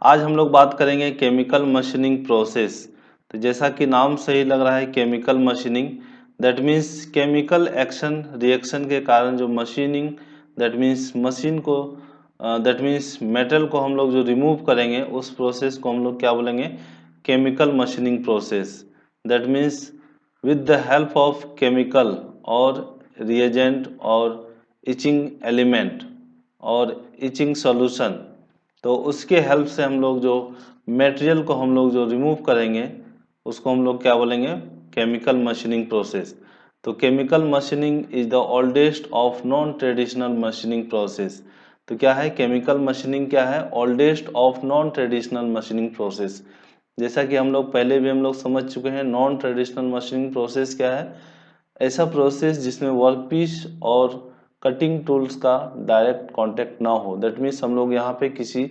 आज हम लोग बात करेंगे केमिकल मशीनिंग प्रोसेस। तो जैसा कि नाम से ही लग रहा है chemical machining, that means chemical action reaction के कारण जो मशीनिंग, दैट मीन्स मशीन को, दैट मीन्स मेटल को हम लोग जो रिमूव करेंगे उस प्रोसेस को हम लोग क्या बोलेंगे, chemical machining process. That means with the help of chemical और रिएजेंट और इचिंग एलिमेंट और इचिंग सॉल्यूशन, तो उसके हेल्प से हम लोग जो मटेरियल को हम लोग जो रिमूव करेंगे उसको हम लोग क्या बोलेंगे, केमिकल मशीनिंग प्रोसेस। तो chemical machining is the oldest of non traditional machining process. तो क्या है केमिकल मशीनिंग, क्या है, oldest of non traditional machining process. जैसा कि हम लोग पहले भी हम लोग समझ चुके हैं, नॉन ट्रेडिशनल मशीनिंग प्रोसेस क्या है, ऐसा प्रोसेस जिसमें वर्कपीस और कटिंग टूल्स का डायरेक्ट कांटेक्ट ना हो। दैट मीन्स हम लोग यहाँ पे किसी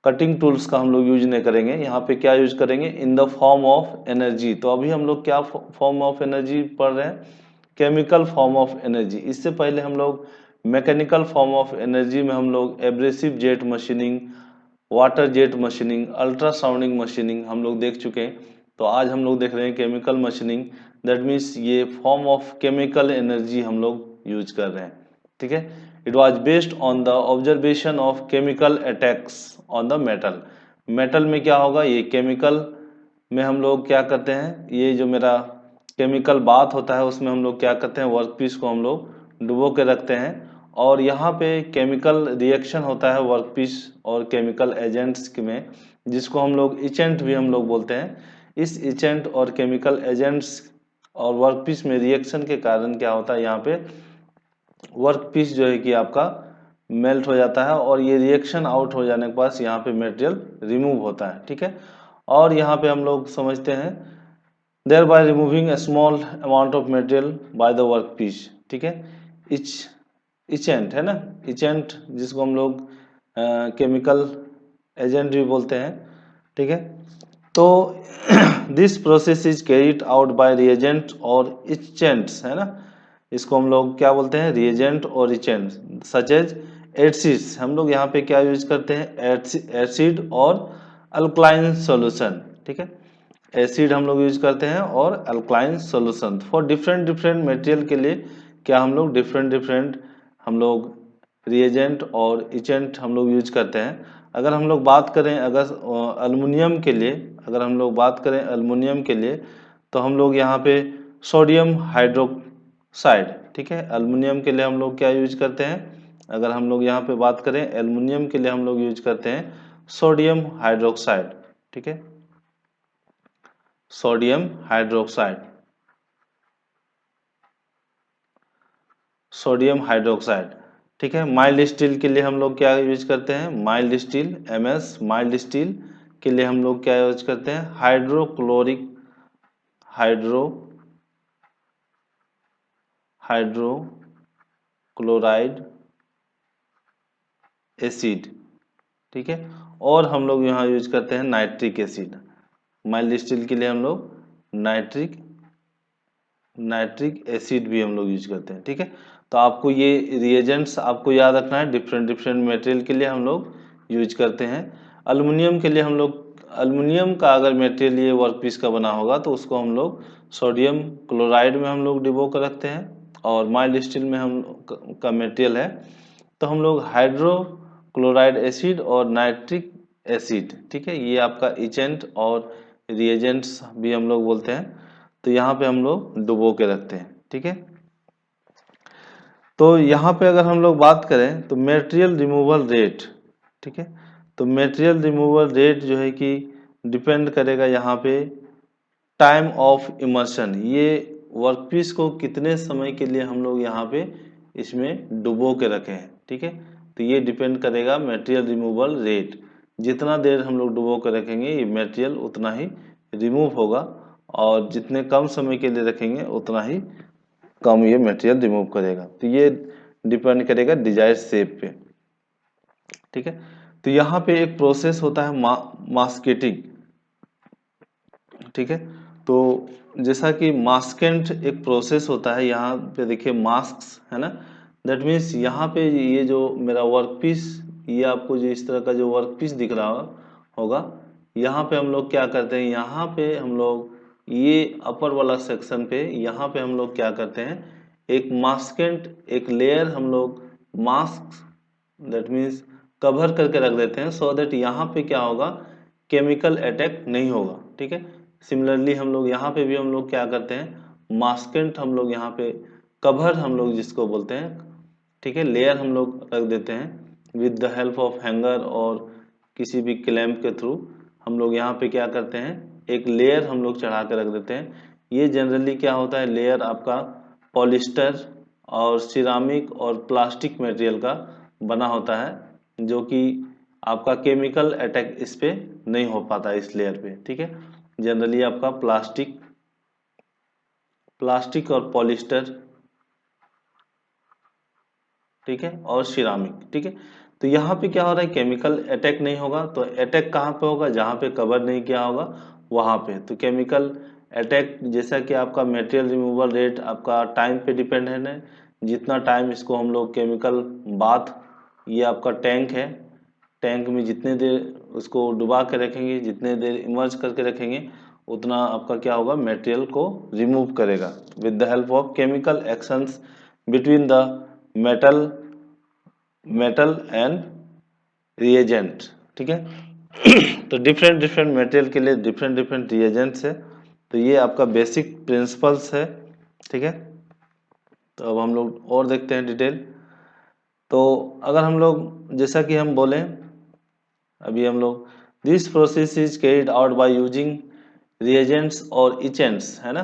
कटिंग टूल्स का हम लोग यूज नहीं करेंगे, यहाँ पे क्या यूज करेंगे, in the form of energy. तो अभी हम लोग क्या फॉर्म ऑफ एनर्जी पढ़ रहे हैं, केमिकल फॉर्म ऑफ एनर्जी। इससे पहले हम लोग मैकेनिकल फॉर्म ऑफ एनर्जी में हम लोग abrasive jet machining, water jet machining, ultrasounding machining हम लोग देख चुके हैं। तो आज हम लोग देख रहे हैं केमिकल मशीनिंग, दैट मीन्स ये फॉर्म ऑफ केमिकल एनर्जी हम लोग यूज कर रहे हैं। ठीक है, it was based on the observation of chemical attacks on the metal. Metal में क्या होगा, ये केमिकल में हम लोग क्या करते हैं, ये जो मेरा केमिकल बाथ होता है उसमें हम लोग क्या करते हैं, वर्कपीस को हम लोग डुबो के रखते हैं और यहाँ पे केमिकल रिएक्शन होता है वर्कपीस और केमिकल एजेंट्स में, जिसको हम लोग इचेंट भी हम लोग बोलते हैं। इस इचेंट और केमिकल एजेंट्स और वर्कपीस में रिएक्शन के कारण क्या होता है, यहाँ पे वर्कपीस जो है कि आपका मेल्ट हो जाता है और ये रिएक्शन आउट हो जाने के बाद यहाँ पे मटेरियल रिमूव होता है। ठीक है, और यहाँ पे हम लोग समझते हैं thereby removing a small amount of material by the workpiece। ठीक है, इच इचेंट है ना, इचेंट जिसको हम लोग केमिकल एजेंट भी बोलते हैं। ठीक है, तो this process is carried out bye reagent और इचेंट्स, है ना, इसको हम लोग क्या बोलते हैं, रिएजेंट और इचेंट सच एज एसिड्स। हम लोग यहाँ पे क्या यूज करते हैं, एसिड और अल्कलाइन सॉल्यूशन। ठीक है, एसिड हम लोग यूज करते हैं और alkaline solution for different different material के लिए क्या हम लोग डिफरेंट डिफरेंट हम लोग रिएजेंट और इचेंट हम लोग यूज करते हैं। अगर हम लोग बात करें अगर अल्युमिनियम के लिए, अगर हम लोग बात करें अल्युमिनियम के लिए, तो हम लोग यहाँ पे सोडियम हाइड्रोक्साइड, ठीक है, अल्युमिनियम के लिए हम लोग क्या यूज करते हैं, अगर हम लोग यहाँ पे बात करें एल्युमिनियम के लिए हम लोग यूज करते हैं सोडियम हाइड्रोक्साइड। ठीक है, सोडियम हाइड्रोक्साइड, सोडियम हाइड्रोक्साइड। ठीक है, माइल्ड स्टील के लिए हम लोग क्या यूज करते हैं, mild steel, MS mild steel के लिए हम लोग क्या यूज करते हैं, हाइड्रोक्लोरिक हाइड्रोक्लोराइड एसिड। ठीक है, और हम लोग यहाँ यूज करते हैं नाइट्रिक एसिड। माइल्ड स्टील के लिए हम लोग नाइट्रिक एसिड भी हम लोग यूज करते हैं। ठीक है, तो आपको ये रिएजेंट्स आपको याद रखना है, डिफरेंट डिफरेंट मटेरियल के लिए हम लोग यूज करते हैं। अल्युमिनियम के लिए हम लोग, अल्युमिनियम का अगर मटेरियल ये वर्कपीस का बना होगा तो उसको हम लोग सोडियम क्लोराइड में हम लोग डिबो कर रखते हैं, और माइल्ड स्टील में हम का मटेरियल है तो हम लोग हाइड्रोक्लोराइड एसिड और नाइट्रिक एसिड, ठीक है, ये आपका इचेंट और रिएजेंट्स भी हम लोग बोलते हैं। तो यहाँ पे हम लोग डुबो के रखते हैं। ठीक है, तो यहाँ पे अगर हम लोग बात करें तो मटेरियल रिमूवल रेट, ठीक है, तो मटेरियल रिमूवल रेट जो है कि डिपेंड करेगा यहाँ पे टाइम ऑफ इमर्शन, ये वर्कपीस को कितने समय के लिए हम लोग यहाँ पे इसमें डुबो के रखे हैं। ठीक है, तो ये डिपेंड करेगा मटेरियल रिमूवल रेट, जितना देर हम लोग डुबो के रखेंगे ये मटेरियल उतना ही रिमूव होगा, और जितने कम समय के लिए रखेंगे उतना ही कम ये मटेरियल रिमूव करेगा। तो ये डिपेंड करेगा डिजायर शेप पे। ठीक है, तो यहाँ पे एक प्रोसेस होता है मास्केटिंग। ठीक है, तो जैसा कि मास्केंट एक प्रोसेस होता है, यहाँ पे देखिए मास्क है ना, दैट मीन्स यहाँ पे ये जो मेरा वर्कपीस ये आपको जो इस तरह का जो वर्क पीस दिख रहा होगा, यहाँ पे हम लोग क्या करते हैं, यहाँ पे हम लोग ये अपर वाला सेक्शन पे यहाँ पे हम लोग क्या करते हैं, एक मास्केंट, एक लेयर हम लोग मास्क दैट मीन्स कवर करके रख देते हैं, सो दैट यहाँ पे क्या होगा, केमिकल अटैक नहीं होगा। ठीक है, सिमिलरली हम लोग यहाँ पे भी हम लोग क्या करते हैं, मास्केंट हम लोग यहाँ पे कवर हम लोग जिसको बोलते हैं, ठीक है, लेयर हम लोग रख देते हैं with the help of hanger और किसी भी क्लैंप के थ्रू हम लोग यहाँ पे क्या करते हैं, एक लेयर हम लोग चढ़ा के रख देते हैं। ये जनरली क्या होता है, लेयर आपका पॉलिस्टर और सिरामिक और प्लास्टिक मटेरियल का बना होता है, जो कि आपका केमिकल अटैक इस पे नहीं हो पाता इस लेयर पे। ठीक है, जनरली आपका प्लास्टिक और पॉलिस्टर, ठीक है, और सिरामिक। ठीक है, तो यहाँ पे क्या हो रहा है, केमिकल अटैक नहीं होगा। तो अटैक कहाँ पे होगा, जहाँ पे कवर नहीं किया होगा वहाँ पे। तो केमिकल अटैक जैसा कि आपका मटेरियल रिमूवल रेट आपका टाइम पे डिपेंड है ना, जितना टाइम इसको हम लोग केमिकल बाथ, ये आपका टैंक है, टैंक में जितने देर उसको डुबा के रखेंगे, जितने देर इमर्ज करके रखेंगे, उतना आपका क्या होगा, मटेरियल को रिमूव करेगा with the help of chemical actions between the metal and reagent. ठीक है, तो डिफरेंट डिफरेंट मटेरियल के लिए डिफरेंट डिफरेंट रिएजेंट्स है। तो ये आपका बेसिक प्रिंसिपल्स है। ठीक है, तो अब हम लोग और देखते हैं डिटेल। तो अगर हम लोग जैसा कि हम बोलें अभी हम लोग, this process is carried out by using reagents और इचेंट्स, है ना,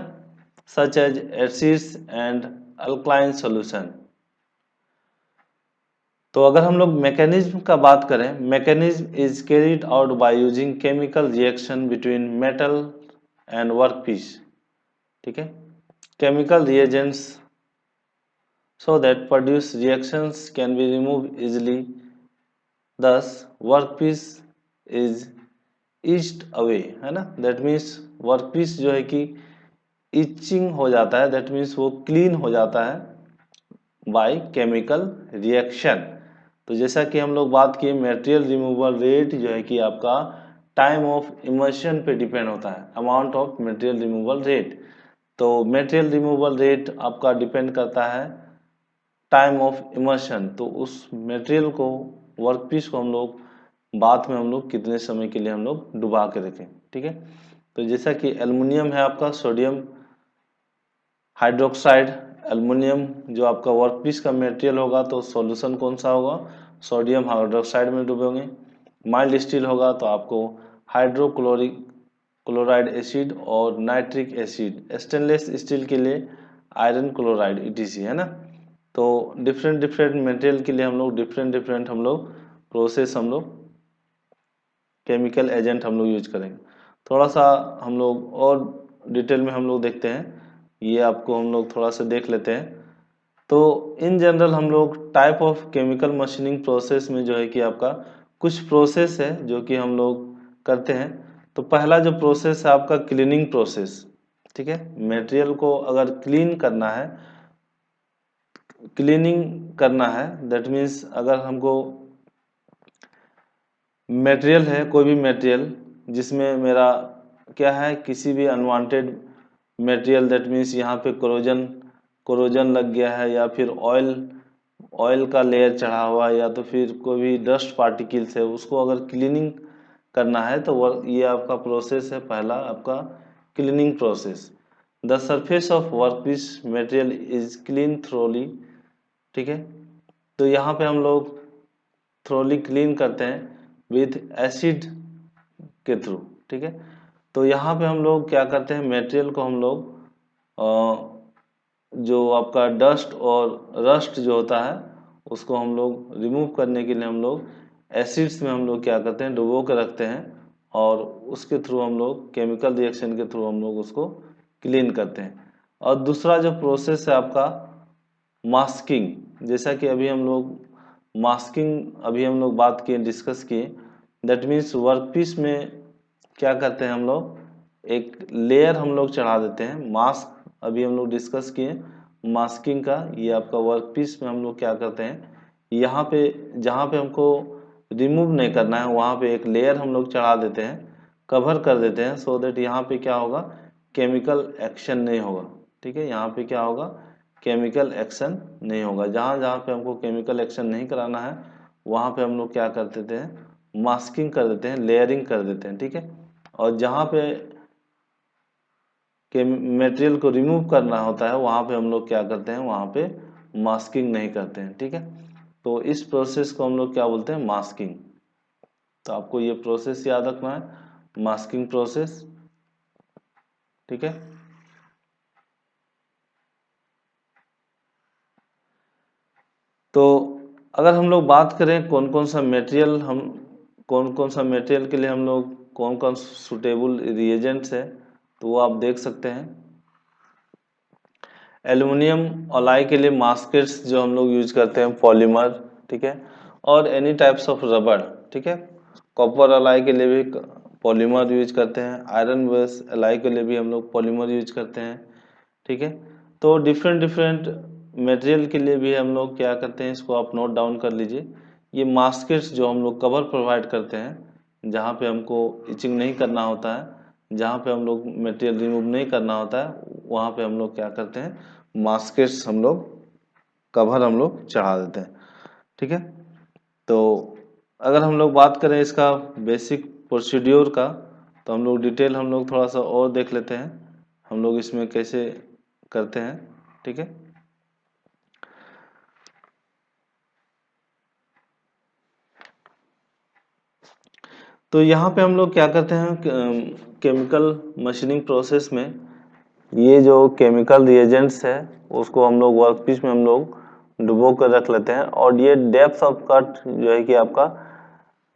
such as acids and alkaline solution. तो अगर हम लोग मैकेनिज्म का बात करें, mechanism is carried out by using chemical reaction between metal and workpiece. ठीक है, chemical reagents so that produce reactions can be removed easily, thus workpiece is eased away, है ना, that means वर्कपीस जो है कि इचिंग हो जाता है, that means वो क्लीन हो जाता है बाय केमिकल रिएक्शन। तो जैसा कि हम लोग बात किए, मटेरियल रिमूवल रेट जो है कि आपका टाइम ऑफ इमर्शन पे डिपेंड होता है, amount of material removal rate. तो मटेरियल रिमूवल रेट आपका डिपेंड करता है टाइम ऑफ इमर्शन। तो उस मटेरियल को, वर्कपीस को हम लोग बाथ में हम लोग कितने समय के लिए हम लोग डुबा के रखें। ठीक है, तो जैसा कि एल्युमिनियम है आपका सोडियम हाइड्रोक्साइड, एल्युमिनियम जो आपका वर्कपीस का मटेरियल होगा, तो सॉल्यूशन कौन सा होगा, सोडियम हाइड्रोक्साइड में डुबोगे। माइल्ड स्टील होगा तो आपको हाइड्रोक्लोरिक क्लोराइड एसिड और नाइट्रिक एसिड। स्टेनलेस स्टील के लिए आयरन क्लोराइड ETC, है ना। तो डिफरेंट डिफरेंट मटेरियल के लिए हम लोग डिफरेंट डिफरेंट हम लोग प्रोसेस, हम लोग केमिकल एजेंट हम लोग यूज करेंगे। थोड़ा सा हम लोग और डिटेल में हम लोग देखते हैं, ये आपको हम लोग थोड़ा सा देख लेते हैं। तो इन जनरल हम लोग type of chemical machining process में जो है कि आपका कुछ प्रोसेस है जो कि हम लोग करते हैं। तो पहला जो प्रोसेस है आपका क्लीनिंग प्रोसेस। ठीक है, मटेरियल को अगर क्लीन करना है, दैट मीन्स अगर हमको मटेरियल है, कोई भी मटेरियल जिसमें मेरा क्या है, किसी भी अनवांटेड मटेरियल, दैट मीन्स यहाँ पे कोरोजन लग गया है, या फिर ऑयल का लेयर चढ़ा हुआ है, या तो फिर कोई भी डस्ट पार्टिकल्स है, उसको अगर क्लीनिंग करना है तो ये आपका प्रोसेस है पहला आपका cleaning process. The surface of workpiece material is clean thoroughly. ठीक है, तो यहाँ पे हम लोग थ्रोली क्लीन करते हैं विथ एसिड के थ्रू। ठीक है, तो यहाँ पे हम लोग क्या करते हैं, मटेरियल को हम लोग जो आपका डस्ट और रस्ट जो होता है उसको हम लोग रिमूव करने के लिए हम लोग एसिड्स में हम लोग क्या करते हैं, डुबो के रखते हैं, और उसके थ्रू हम लोग केमिकल रिएक्शन के थ्रू हम लोग उसको क्लीन करते हैं। और दूसरा जो प्रोसेस है आपका मास्किंग, जैसा कि अभी हम लोग मास्किंग अभी हम लोग बात किए, डिस्कस किए, दैट मीन्स वर्कपीस में क्या करते हैं हम लोग, एक लेयर हम लोग चढ़ा देते हैं मास्क। अभी हम लोग डिस्कस किए मास्किंग का, ये आपका वर्कपीस में हम लोग क्या करते हैं, यहाँ पे जहाँ पे हमको रिमूव नहीं करना है, वहाँ पे एक लेयर हम लोग चढ़ा देते हैं, कवर कर देते हैं, सो दैट यहाँ पे क्या होगा, केमिकल एक्शन नहीं होगा। ठीक है, यहाँ पे क्या होगा, केमिकल एक्शन नहीं होगा। जहाँ जहाँ पे हमको केमिकल एक्शन नहीं कराना है वहाँ पे हम लोग क्या कर देते हैं, मास्किंग कर देते हैं, लेयरिंग कर देते हैं। ठीक है, और जहाँ पे के मटेरियल को रिमूव करना होता है वहाँ पे हम लोग क्या करते हैं, वहाँ पे मास्किंग नहीं करते हैं। ठीक है, तो इस प्रोसेस को हम लोग क्या बोलते हैं, मास्किंग। तो आपको ये प्रोसेस याद रखना है, मास्किंग प्रोसेस। ठीक है, तो अगर हम लोग बात करें कौन कौन सा मटेरियल के लिए हम लोग कौन कौन सुटेबल रिएजेंट्स है, तो वो आप देख सकते हैं। एल्युमिनियम अलॉय के लिए मास्केट्स जो हम लोग यूज करते हैं, पॉलीमर। ठीक है, और एनी टाइप्स ऑफ रबड़। ठीक है, कॉपर अलॉय के लिए भी पॉलीमर यूज करते हैं, आयरन बेस अलॉय के लिए भी हम लोग पॉलीमर यूज करते हैं। ठीक है, तो डिफरेंट डिफरेंट मटेरियल के लिए भी हम लोग क्या करते हैं, इसको आप नोट डाउन कर लीजिए। ये मास्केट्स जो हम लोग कवर प्रोवाइड करते हैं, जहाँ पे हमको इचिंग नहीं करना होता है, जहाँ पे हम लोग मटेरियल रिमूव नहीं करना होता है, वहाँ पे हम लोग क्या करते हैं, मास्केट्स हम लोग कवर हम लोग चढ़ा देते हैं। ठीक है, तो अगर हम लोग बात करें इसका बेसिक प्रोसीड्योर का, तो हम लोग डिटेल हम लोग थोड़ा सा और देख लेते हैं, हम लोग इसमें कैसे करते हैं। ठीक है, तो यहाँ पे हम लोग क्या करते हैं, केमिकल मशीनिंग प्रोसेस में ये जो केमिकल रिएजेंट्स है उसको हम लोग वर्कपीस में हम लोग डुबो कर रख लेते हैं। और ये डेप्थ ऑफ कट जो है कि आपका,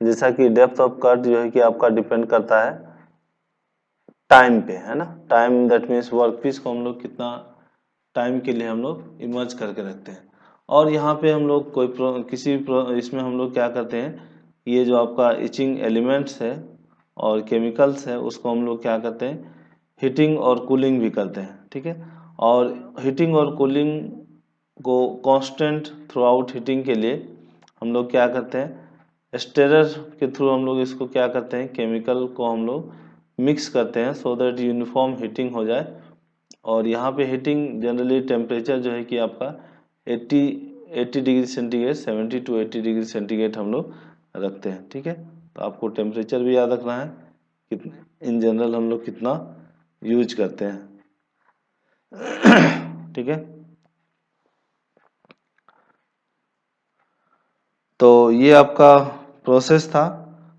जैसा कि डेप्थ ऑफ कट जो है कि आपका डिपेंड करता है टाइम पे, है ना। टाइम दैट मीन्स वर्कपीस को हम लोग कितना टाइम के लिए हम लोग इमर्ज करके रखते हैं। और यहाँ पे हम लोग इसमें हम लोग क्या करते हैं, ये जो आपका इचिंग एलिमेंट्स है और केमिकल्स है उसको हम लोग क्या करते हैं, हीटिंग और कूलिंग भी करते हैं। ठीक है, और हीटिंग और कूलिंग को कांस्टेंट थ्रू आउट हीटिंग के लिए हम लोग क्या करते हैं, स्टेरर के थ्रू हम लोग इसको क्या करते हैं, केमिकल को हम लोग मिक्स करते हैं, सो दैट यूनिफॉर्म हीटिंग हो जाए। और यहाँ पे हीटिंग जनरली टेम्परेचर जो है कि आपका 80 degree centigrade, 70 to 80 degree centigrade हम लोग रखते हैं। ठीक है, तो आपको टेम्परेचर भी याद रखना है, कितने इन जनरल हम लोग कितना यूज करते हैं। ठीक है, तो ये आपका प्रोसेस था।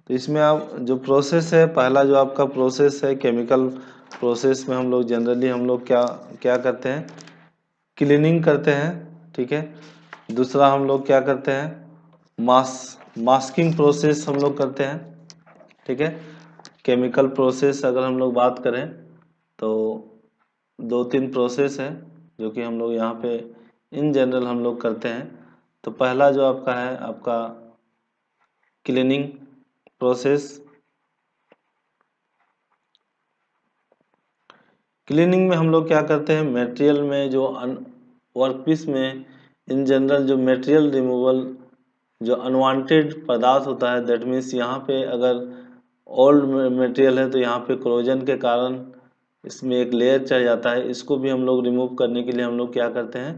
तो इसमें आप जो प्रोसेस है, पहला जो आपका प्रोसेस है केमिकल प्रोसेस में हम लोग जनरली हम लोग क्या क्या करते हैं, क्लीनिंग करते हैं। ठीक है, दूसरा हम लोग क्या करते हैं, मास्किंग प्रोसेस हम लोग करते हैं। ठीक है, केमिकल प्रोसेस अगर हम लोग बात करें तो दो तीन प्रोसेस है जो कि हम लोग यहाँ पे इन जनरल हम लोग करते हैं। तो पहला जो आपका है, आपका क्लीनिंग प्रोसेस। क्लीनिंग में हम लोग क्या करते हैं, मटेरियल में जो वर्कपीस में इन जनरल जो मटेरियल रिमूवल, जो अनवांटेड पदार्थ होता है, दैट मीन्स यहाँ पे अगर ओल्ड मटेरियल है तो यहाँ पे क्रोजन के कारण इसमें एक लेयर चढ़ जाता है, इसको भी हम लोग रिमूव करने के लिए हम लोग क्या करते हैं,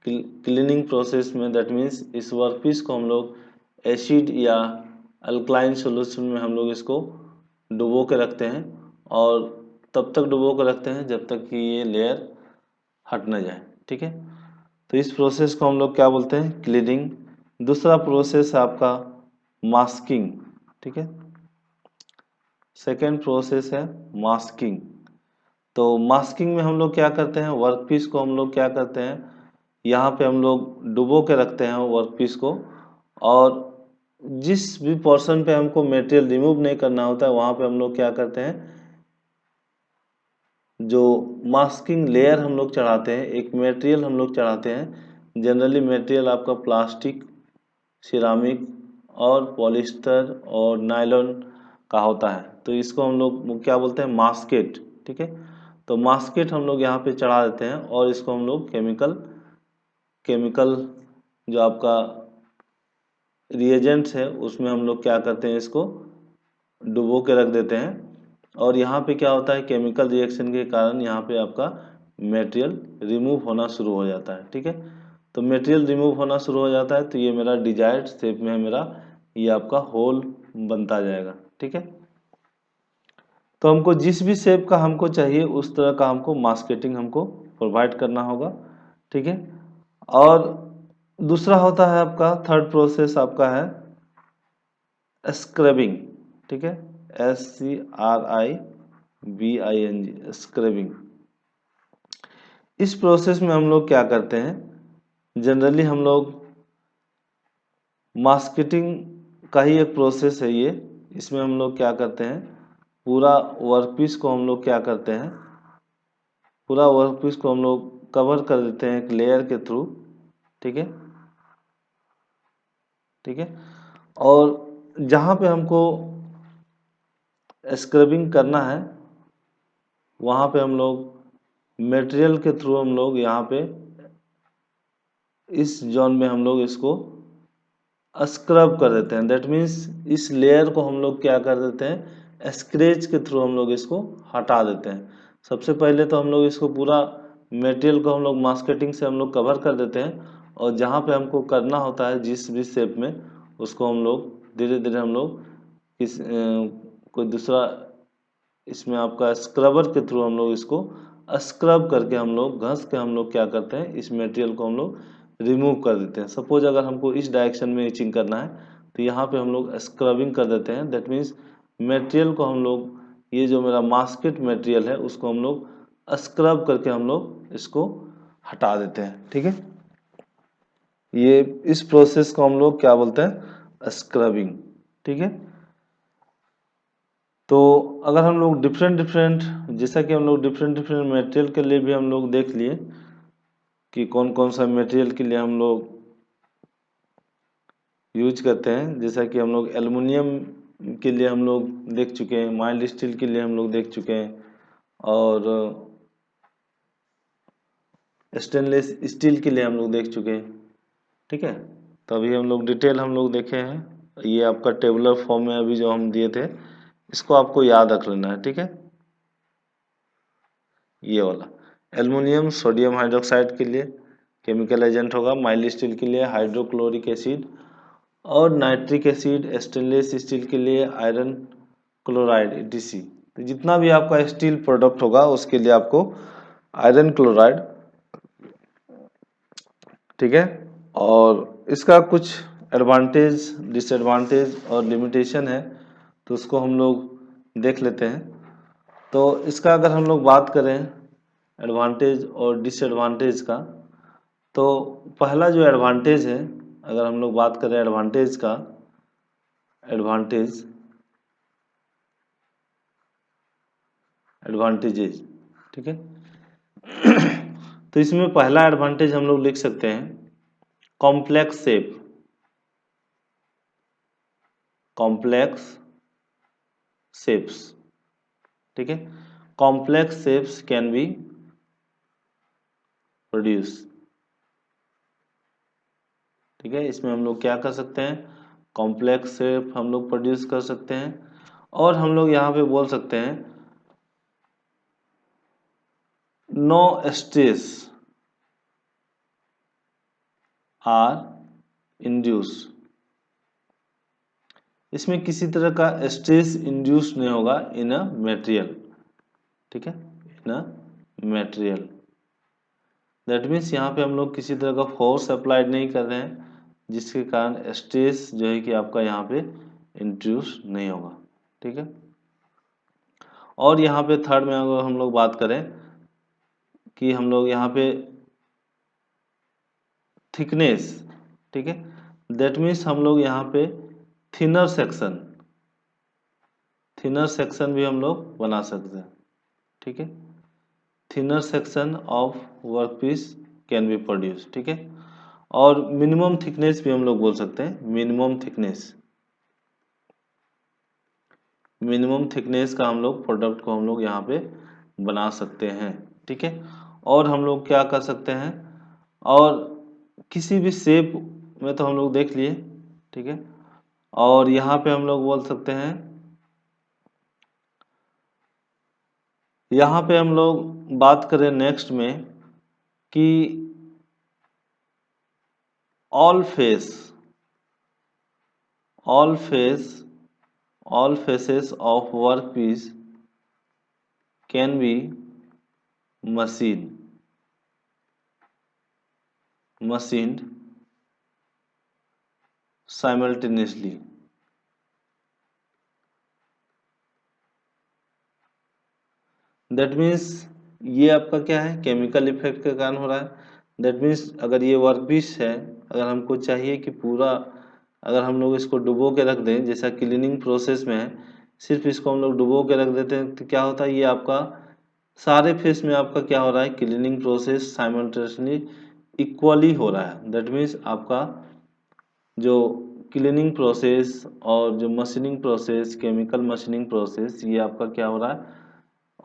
क्लीनिंग प्रोसेस में, दैट मीन्स इस वर्कपीस को हम लोग एसिड या अल्कलाइन सॉल्यूशन में हम लोग इसको डुबो के रखते हैं। और तब तक डुबो के रखते हैं जब तक कि ये लेयर हट ना जाए। ठीक है, तो इस प्रोसेस को हम लोग क्या बोलते हैं, क्लीनिंग। दूसरा प्रोसेस है आपका मास्किंग। ठीक है, सेकेंड प्रोसेस है मास्किंग। तो मास्किंग में हम लोग क्या करते हैं, वर्कपीस को हम लोग क्या करते हैं, यहाँ पे हम लोग डुबो के रखते हैं वर्कपीस को। और जिस भी पोर्शन पे हमको मटेरियल रिमूव नहीं करना होता है वहाँ पे हम लोग क्या करते हैं, जो मास्किंग लेयर हम लोग चढ़ाते हैं, एक मटेरियल हम लोग चढ़ाते हैं। जनरली मटेरियल आपका प्लास्टिक, सिरामिक और पॉलिस्टर और नायलॉन का होता है। तो इसको हम लोग क्या बोलते हैं, मास्केट। ठीक है, तो मास्केट हम लोग यहाँ पे चढ़ा देते हैं और इसको हम लोग केमिकल जो आपका रिएजेंट्स है उसमें हम लोग क्या करते हैं, इसको डुबो के रख देते हैं। और यहाँ पे क्या होता है, केमिकल रिएक्शन के कारण यहाँ पे आपका मटेरियल रिमूव होना शुरू हो जाता है। ठीक है, तो मटेरियल रिमूव होना शुरू हो जाता है तो ये मेरा डिजायर्ड शेप में है मेरा, ये आपका होल बनता जाएगा। ठीक है, तो हमको जिस भी शेप का हमको चाहिए उस तरह का हमको मास्केटिंग हमको प्रोवाइड करना होगा। ठीक है, और दूसरा होता है आपका थर्ड प्रोसेस आपका है स्क्रबिंग। ठीक है, SCRIBING, स्क्रबिंग। इस प्रोसेस में हम लोग क्या करते हैं, जनरली हम लोग मास्केटिंग का ही एक प्रोसेस है ये। इसमें हम लोग क्या करते हैं, पूरा वर्कपीस को हम लोग क्या करते हैं, पूरा वर्कपीस को हम लोग कवर कर देते हैं एक लेयर के थ्रू। ठीक है, ठीक है, और जहाँ पे हमको स्क्रबिंग करना है वहाँ पे हम लोग मटेरियल के थ्रू हम लोग यहाँ पे इस जोन में हम लोग इसको स्क्रब कर देते हैं। दैट मीन्स इस लेयर को हम लोग क्या कर देते हैं, स्क्रेच के थ्रू हम लोग इसको हटा देते हैं। सबसे पहले तो हम लोग इसको पूरा मटेरियल को हम लोग मास्केटिंग से हम लोग कवर कर देते हैं, और जहाँ पे हमको करना होता है जिस भी शेप में, उसको हम लोग धीरे धीरे हम लोग कोई दूसरा इसमें आपका स्क्रबर के थ्रू हम लोग इसको स्क्रब करके हम लोग घस के हम लोग क्या करते हैं, इस मटेरियल को हम लोग रिमूव कर देते हैं। सपोज अगर हमको इस डायरेक्शन में इचिंग करना है तो यहाँ पे हम लोग स्क्रबिंग कर देते हैं। दैट मीन्स मटेरियल को हम लोग, ये जो मेरा मास्केट मटेरियल है उसको हम लोग स्क्रब करके हम लोग इसको हटा देते हैं। ठीक है, ये इस प्रोसेस को हम लोग क्या बोलते हैं, स्क्रबिंग। ठीक है, तो अगर हम लोग डिफरेंट डिफरेंट, जैसा कि हम लोग डिफरेंट डिफरेंट मटेरियल के लिए भी हम लोग देख लिए कि कौन कौन सा मटेरियल के लिए हम लोग यूज करते हैं। जैसा कि हम लोग एल्युमिनियम के लिए हम लोग देख चुके हैं, माइल्ड स्टील के लिए हम लोग देख चुके हैं, और स्टेनलेस स्टील के लिए हम लोग देख चुके हैं। ठीक है, तो अभी हम लोग डिटेल हम लोग देखे हैं। ये आपका टेबुलर फॉर्म में अभी जो हम दिए थे, इसको आपको याद रख लेना है। ठीक है, ये वाला एल्युमिनियम सोडियम हाइड्रोक्साइड के लिए केमिकल एजेंट होगा, माइल्ड स्टील के लिए हाइड्रोक्लोरिक एसिड, और नाइट्रिक एसिड स्टेनलेस स्टील के लिए आयरन क्लोराइड ETC। तो जितना भी आपका स्टील प्रोडक्ट होगा उसके लिए आपको आयरन क्लोराइड, ठीक है, और इसका कुछ एडवांटेज डिसएडवांटेज और लिमिटेशन है, तो उसको हम लोग देख लेते हैं। तो इसका अगर हम लोग बात करें एडवांटेज और डिसएडवांटेज का, तो पहला जो एडवांटेज है, अगर हम लोग बात करें एडवांटेज का, एडवांटेजेस, ठीक है, तो इसमें पहला एडवांटेज हम लोग लिख सकते हैं कॉम्प्लेक्स शेप। कॉम्प्लेक्स शेप्स, ठीक है, complex shapes can be produce. ठीक है, इसमें हम लोग क्या कर सकते हैं, कॉम्प्लेक्स शेप हम लोग प्रोड्यूस कर सकते हैं। और हम लोग यहाँ पे बोल सकते हैं नो स्ट्रेस आर इंड्यूस। इसमें किसी तरह का स्ट्रेस इंड्यूस नहीं होगा इन अ मेटेरियल। ठीक है, इन अ मेटेरियल, दैट मीन्स यहाँ पे हम लोग किसी तरह का फोर्स अप्लाइड नहीं कर रहे हैं जिसके कारण स्ट्रेस जो है कि आपका यहाँ पे इंड्यूस नहीं होगा। ठीक है, और यहाँ पे थर्ड में अगर हम लोग बात करें कि हम लोग यहाँ पे थिकनेस, ठीक है, दैट मीन्स हम लोग यहाँ पे थिनर सेक्शन, थिनर सेक्शन भी हम लोग बना सकते हैं। ठीक है, thinner section of work piece can be produce. ठीक है, और मिनिमम थिकनेस भी हम लोग बोल सकते हैं, मिनिमम थिकनेस, मिनिमम थिकनेस का हम लोग प्रोडक्ट को हम लोग यहाँ पे बना सकते हैं। ठीक है, और हम लोग क्या कर सकते हैं, और किसी भी शेप में तो हम लोग देख लिए ठीक है। और यहाँ पे हम लोग बोल सकते हैं, यहाँ पे हम लोग बात करें नेक्स्ट में कि all face all face all faces of workpiece can be machined simultaneously। That means ये आपका क्या है, केमिकल इफेक्ट के कारण हो रहा है। दैट मीन्स अगर ये वर्कपीस है, अगर हमको चाहिए कि पूरा, अगर हम लोग इसको डुबो के रख दें, जैसा क्लीनिंग प्रोसेस में है, सिर्फ इसको हम लोग डुबो के रख देते हैं तो क्या होता है, ये आपका सारे फेस में आपका क्या हो रहा है, क्लीनिंग प्रोसेस साइमल्टेनियसली इक्वली हो रहा है। दैट मीन्स आपका जो क्लीनिंग प्रोसेस और जो machining process, chemical machining process, ये आपका क्या हो रहा है,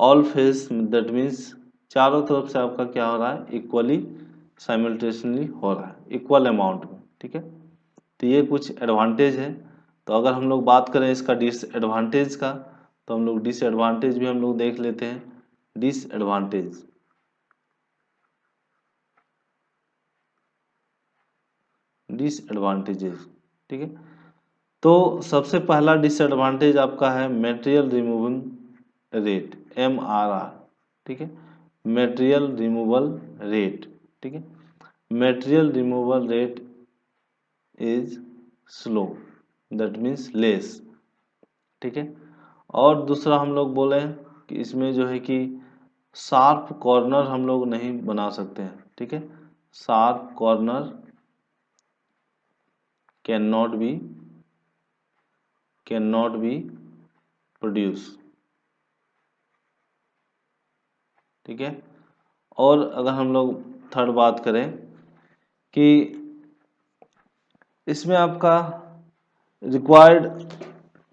ऑल फेस, दैट मीन्स चारों तरफ से आपका क्या हो रहा है, इक्वली साइमल्टेनियसली हो रहा है, इक्वल अमाउंट में। ठीक है, तो ये कुछ एडवांटेज है। तो अगर हम लोग बात करें इसका डिसएडवांटेज का, तो हम लोग डिसएडवांटेज भी हम लोग देख लेते हैं। डिसएडवांटेज, डिसएडवांटेजेस, ठीक है। तो सबसे पहला डिसएडवांटेज आपका है मटेरियल रिमूविंग रेट, MRR। ठीक है, मटेरियल रिमूवल रेट। ठीक है, material removal rate is slow, that means less. ठीक है, और दूसरा हम लोग बोले कि इसमें जो है कि शार्प कॉर्नर हम लोग नहीं बना सकते हैं। ठीक है, sharp corner can not be produce. ठीक है, और अगर हम लोग थर्ड बात करें कि इसमें आपका रिक्वायर्ड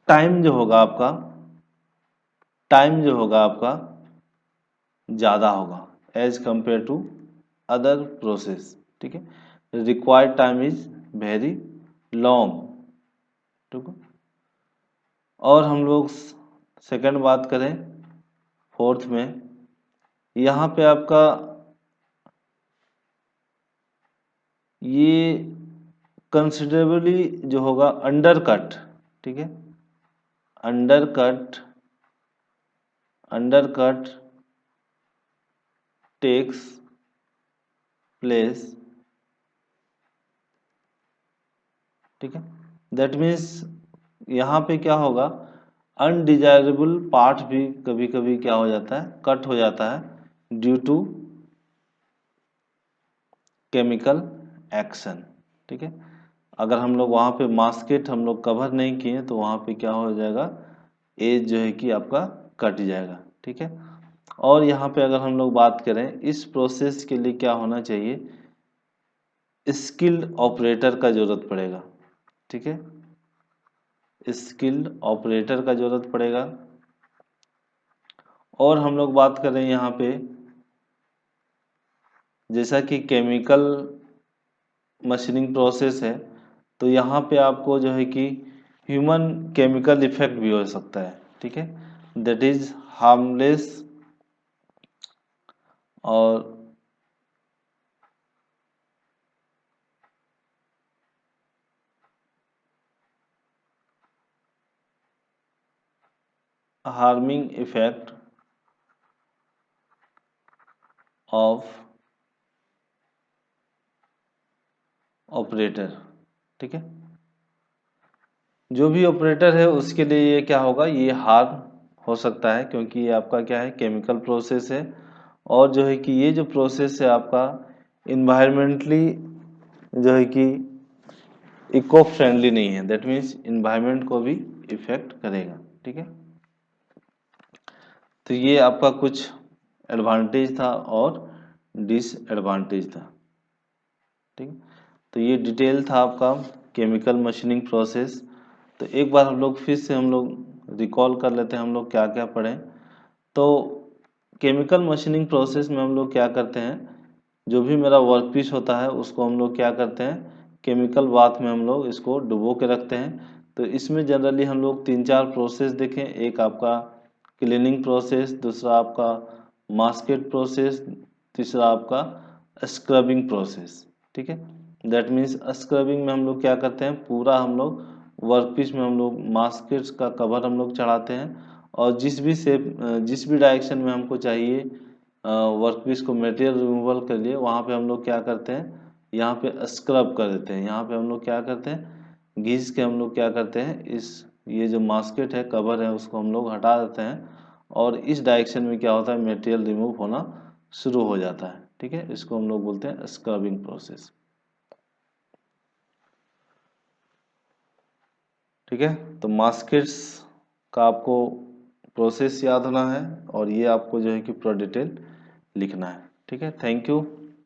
टाइम जो होगा आपका, टाइम जो होगा आपका ज़्यादा होगा as compare to other process. ठीक है, required time is very long. ठीक है, और हम लोग सेकंड बात करें फोर्थ में, यहाँ पे आपका ये कंसिडरेबली जो होगा अंडरकट। ठीक है, अंडरकट अंडरकट टेक्स प्लेस। ठीक है, दैट मीन्स यहाँ पे क्या होगा, अनडिजायरेबल पार्ट भी कभी कभी क्या हो जाता है, कट हो जाता है ड्यू टू केमिकल एक्शन। ठीक है, अगर हम लोग वहाँ पे मास्केट हम लोग कवर नहीं किए तो वहाँ पे क्या हो जाएगा, एज जो है कि आपका कट जाएगा। ठीक है, और यहाँ पे अगर हम लोग बात करें, इस प्रोसेस के लिए क्या होना चाहिए, स्किल्ड ऑपरेटर का जरूरत पड़ेगा। ठीक है, स्किल्ड ऑपरेटर का जरूरत पड़ेगा। और हम लोग बात करें यहाँ पे, जैसा कि केमिकल मशीनिंग प्रोसेस है, तो यहाँ पे आपको जो है कि ह्यूमन केमिकल इफेक्ट भी हो सकता है। ठीक है, दैट इज हार्मलेस और हार्मिंग इफेक्ट ऑफ ऑपरेटर। ठीक है, जो भी ऑपरेटर है उसके लिए ये क्या होगा, ये हार्म हो सकता है, क्योंकि ये आपका क्या है, केमिकल प्रोसेस है। और जो है कि ये जो प्रोसेस है आपका इन्वायरमेंटली जो है कि इको फ्रेंडली नहीं है, दैट मीन्स इन्वायरमेंट को भी इफेक्ट करेगा। ठीक है, तो ये आपका कुछ एडवांटेज था और डिसएडवांटेज था। ठीक है, तो ये डिटेल था आपका केमिकल मशीनिंग प्रोसेस। तो एक बार हम लोग फिर से हम लोग रिकॉल कर लेते हैं हम लोग क्या क्या पढ़े। तो केमिकल मशीनिंग प्रोसेस में हम लोग क्या करते हैं, जो भी मेरा वर्क पीस होता है उसको हम लोग क्या करते हैं, केमिकल बाथ में हम लोग इसको डुबो के रखते हैं। तो इसमें जनरली हम लोग 3-4 प्रोसेस देखें, एक आपका क्लीनिंग प्रोसेस, दूसरा आपका मास्केट प्रोसेस, तीसरा आपका स्क्रबिंग प्रोसेस। ठीक है, दैट मीन्स स्क्रबिंग में हम लोग क्या करते हैं, पूरा हम लोग वर्कपीस में हम लोग मास्केट्स का कवर हम लोग चढ़ाते हैं और जिस भी डायरेक्शन में हमको चाहिए वर्कपीस को मटेरियल रिमूवल के लिए, वहाँ पे हम लोग क्या करते हैं, यहाँ पे स्क्रब कर देते हैं। यहाँ पे हम लोग क्या करते हैं, घिस के हम लोग क्या करते हैं, ये जो मास्केट है, कवर है, उसको हम लोग हटा देते हैं और इस डायरेक्शन में क्या होता है, मटेरियल रिमूव होना शुरू हो जाता है। ठीक है, इसको हम लोग बोलते हैं स्क्रबिंग प्रोसेस। ठीक है, तो मास्केट्स का आपको प्रोसेस याद होना है और ये आपको जो है कि पूरा डिटेल लिखना है। ठीक है, थैंक यू।